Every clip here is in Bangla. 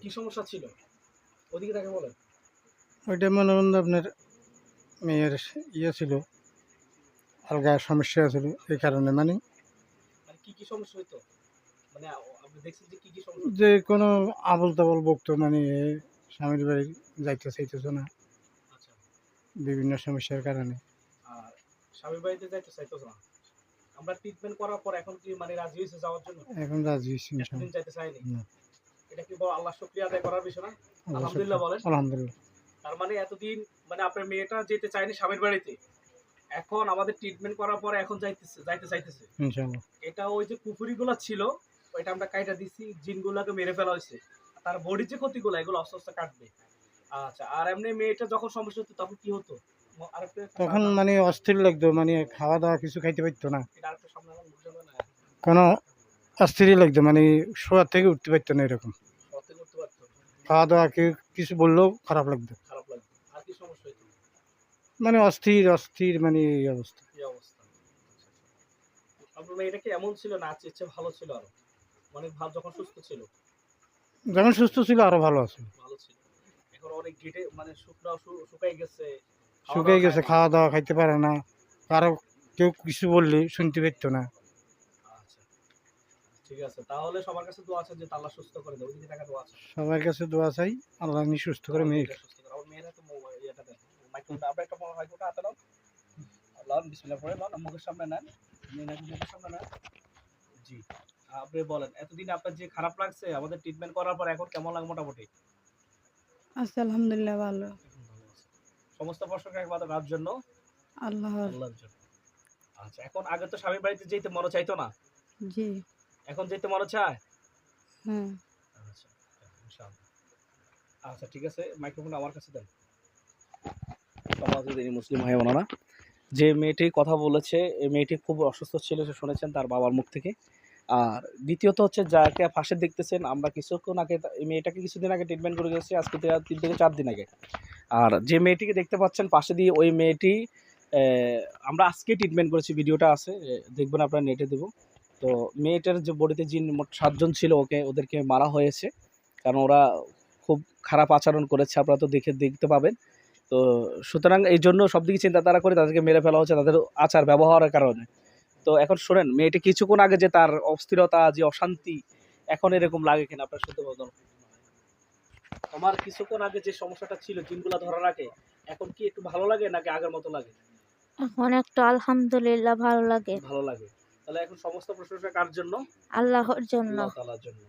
কি সমস্যা ছিল ওদিকে তাকে বলেন। ওইটা মনে করেন আপনার মেয়ের ইয়ে ছিল, আলগা সমস্যা ছিল, এই কারণে মানে মানে কি সমস্যা হইতো, মানে আপনি দেখছেন যে কি সমস্যা হতো? যে কোনো আবল তাবল বকতো, মানে স্বামীর বাড়ি যাইতে চাইতেছে না আচ্ছা। বিভিন্ন সমস্যার কারণে। আর স্বামীর বাড়িতে যাইতে চাইতো না। আমরা ট্রিটমেন্ট করার পর এখন কি মানে রাজি হয়েছে যাওয়ার জন্য? এখন রাজি হয়েছি এতদিন ইনশাআল্লাহ। যাইতে চাইনি। না, এটা কি বড় আল্লাহ শুকরিয়া আদায় করার বিষয় না? আল্লাহ আলহামদুলিল্লাহ শুকর, বলেন। আলহামদুলিল্লাহ। তার মানে এতদিন মানে আপনার মেয়েটা যেতে চায়নি স্বামীর বাড়িতে, এখন আমাদের ট্রিটমেন্ট করার পরে এখন যাইতে চাইতেছে। ইনশাআল্লাহ। এটা ওই যে কুফুরিগুলো ছিল ওইটা আমরা কাইটা দিছি, জিনগুলোকে মেরে ফেলা হয়েছে। তার বডির যে ক্ষতিগুলো এগুলো আস্তে আস্তে কাটবে। আচ্ছা, আর এমনি মেয়েটা যখন সমস্যা হতো তখন কি হতো? আরেকটু তখন মানে অস্থির লাগতো, মানে খাওয়া দাওয়া কিছু খাইতে পারতো না, এটা আরেকটু সামনে আনার বুঝাবে না। কোনো অস্থিরই লাগতো, মানে শোয়ার থেকে উঠতে পারতো না এরকম। সত্যি করতে পারতো, খাওয়া দাওয়া কেউ কিছু বললেও খারাপ লাগতো, খারাপ লাগতো। আর কি সমস্যা হতো? মানে অস্থির অস্থির, মানে এই অবস্থা। এই অবস্থা। আপনার মেয়েটা কি এমন ছিল না আজকে ইচ্ছে ভালো ছিল আরো? অনেক ভালো যখন সুস্থ ছিল? যখন সুস্থ ছিল আরো ভালো আছে, ভালো ছিল। এখন অনেক গেটে মানে শুকাই গেছে। খাওয়া শুকিয়ে দাওয়া খায় গেছে, না। খাওয়া দাওয়া খাইতে পারে না, কারো কেউ কিছু বললে শুনতে পারতো না। আচ্ছা, ঠিক আছে। তাহলে সবার কাছে দোয়া আছে যে আল্লাহ সুস্থ করে দেয়। ওদিকে টাকা দোয়া আছে। সবার কাছে দোয়া চাই, আল্লাহ নি সুস্থ করে আমার মেয়ে। মেয়েটা সুস্থ করে। আমার মেয়েরা তো মোবাইল ইয়েটা দেন। মাইক্রোফোনটা আমরা একটা মাইক্রোফোনটা হাতে নাও। লন বিসমিল্লাহ পড়ে লন মুখের সামনে নেন। আপনি নাকি মুখের সামনে নেন। জি। আপনি বলেন এতদিন আপনার যে খারাপ লাগছে আমাদের ট্রিটমেন্ট করার পর এখন কেমন লাগে মোটামুটি? আচ্ছা, আলহামদুলিল্লাহ ভালো। এখন ভালো আছে। সমস্ত প্রশংসা একমাত্র কার জন্য? আল্লাহর। আল্লাহর জন্য। আচ্ছা, এখন আগে তো স্বামীর বাড়িতে যেতে মনে চাইতো না। জি। এখন যেতে মনে চায়? হ্যাঁ। আচ্ছা, ইনশাআল্লাহ। আচ্ছা, ঠিক আছে। মাইক্রোফোনটা আমার কাছে দেন। সমাজে তিনি মুসলিম ভাই বোনেরা, যে মেয়েটি কথা বলেছে এই মেয়েটি খুব অসুস্থ ছিল, সে শুনেছেন তার বাবার মুখ থেকে। আর দ্বিতীয়ত হচ্ছে যাকে পাশে দেখতেছেন আমরা কিছুক্ষণ আগে এই মেয়েটাকে কিছুদিন আগে ট্রিটমেন্ট করে গেছি, আজকে 3 থেকে 4 দিন আগে। আর যে মেয়েটিকে দেখতে পাচ্ছেন পাশে দিয়ে ওই মেয়েটি আমরা আজকে ট্রিটমেন্ট করেছি, ভিডিওটা আছে, দেখবেন আপনারা নেটে দেবো। তো মেয়েটার যে বডিতে জিন মোট 7 জন ছিল, ওদেরকে মারা হয়েছে, কারণ ওরা খুব খারাপ আচরণ করেছে, আপনারা তো দেখতে পাবেন। তো সুতরাং এই জন্য সব দিকে চিন্তাধারা করে তাদেরকে মেরে ফেলা হচ্ছে তাদের আচার ব্যবহারের কারণে। তো এখন শোনেন মেয়েটি কিছুক্ষণ আগে যে তার অস্থিরতা, যে অশান্তি, এখন এরকম লাগে কিনা আপনার শুনতে পাবেন। আমার কিছুক্ষণ আগে যে সমস্যাটা ছিল জিনগুলা ধরা রাখে, এখন কি একটু ভালো লাগে নাকি আগের মতো লাগে? এখন একটু আলহামদুলিল্লাহ ভালো লাগে। ভালো লাগে। তাহলে এখন সমস্ত প্রশংসা কার জন্য? আল্লাহর জন্য। আল্লাহ তাআলার জন্য।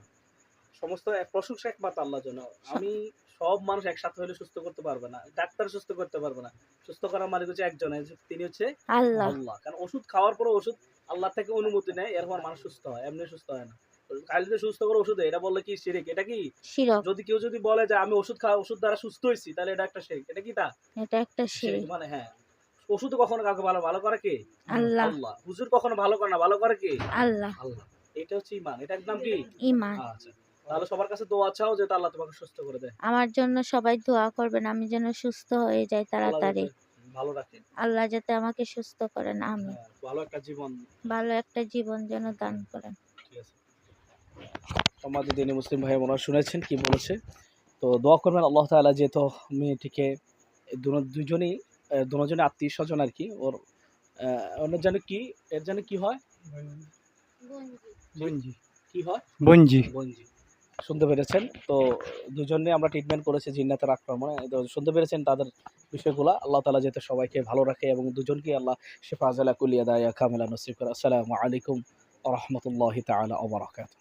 সমস্ত প্রশংসা একমাত্র আল্লাহর জন্য। আমি সব মানুষ একসাথে হলে সুস্থ করতে পারবে না। ডাক্তার সুস্থ করতে পারবে না। সুস্থ করার মালিক হচ্ছে একজনের, তিনি হচ্ছে আল্লাহ। আল্লাহ। কারণ ওষুধ খাওয়ার পরে ওষুধ আল্লাহ থেকে অনুমতি নেয়, এরপর মানুষ সুস্থ হয়। এমনি সুস্থ হয় না। কালকে সুস্থ করে ওষুধ এটা বললে কি শিরক? এটা কি? শিরক। যদি কেউ যদি বলে যে আমি ওষুধ ওষুধ দ্বারা সুস্থ হয়েছি তাহলে এটা একটা শিরক। এটা কি তা? এটা একটা শিরক শিরক। মানে হ্যাঁ। ওষুধ কখনো কাউকে ভালো করে কে? আল্লাহ। আল্লাহ। হুজুর কখনো ভালো করে না, ভালো করে কে? আল্লাহ। আল্লাহ। এটা হচ্ছে ঈমান। এটার নাম কি? ঈমান। আচ্ছা। তাহলে সবার কাছে দোয়া চাও যে আল্লাহ তোমাকে সুস্থ করে দেয়। আমার জন্য সবাই দোয়া করবেন, আমি যেন সুস্থ হয়ে যাই আল্লাহ তাড়াতাড়ি। যাতে ভালো রাখেন। আল্লাহ যাতে আমাকে সুস্থ করেন, আমিন। হ্যাঁ, ভালো একটা জীবন। ভালো একটা জীবন যেন দান করেন। ঠিক আছে। সমাজে দিনী মুসলিম ভাই বোনেরা শুনেছেন কি বলেছে। তো দোয়া করবেন আল্লাহ তাআলা যেহেতু মেয়েটিকে দুজনই আত্মীয়-স্বজন আরকি। ওর ওনার জানি কি, এর জানি কি হয়? বঞ্জি, কি হয়? বঞ্জি। বঞ্জি। শুনতে পেরেছেন। তো দুজনে আমরা ট্রিটমেন্ট করেছি জিন্নাতের আক্রমণে। তো শুনতে পেরেছেন তাদের বিষয়গুলা। আল্লাহ তাআলা যাতে সবাইকে ভালো রাখে এবং দুজনকেই আল্লাহ শিফা আজলা কুলিয়া দায়া কামিলা নসিব করে। আসসালামু আলাইকুম ওয়া রাহমাতুল্লাহি তাআলা ওয়া বারাকাতুহু।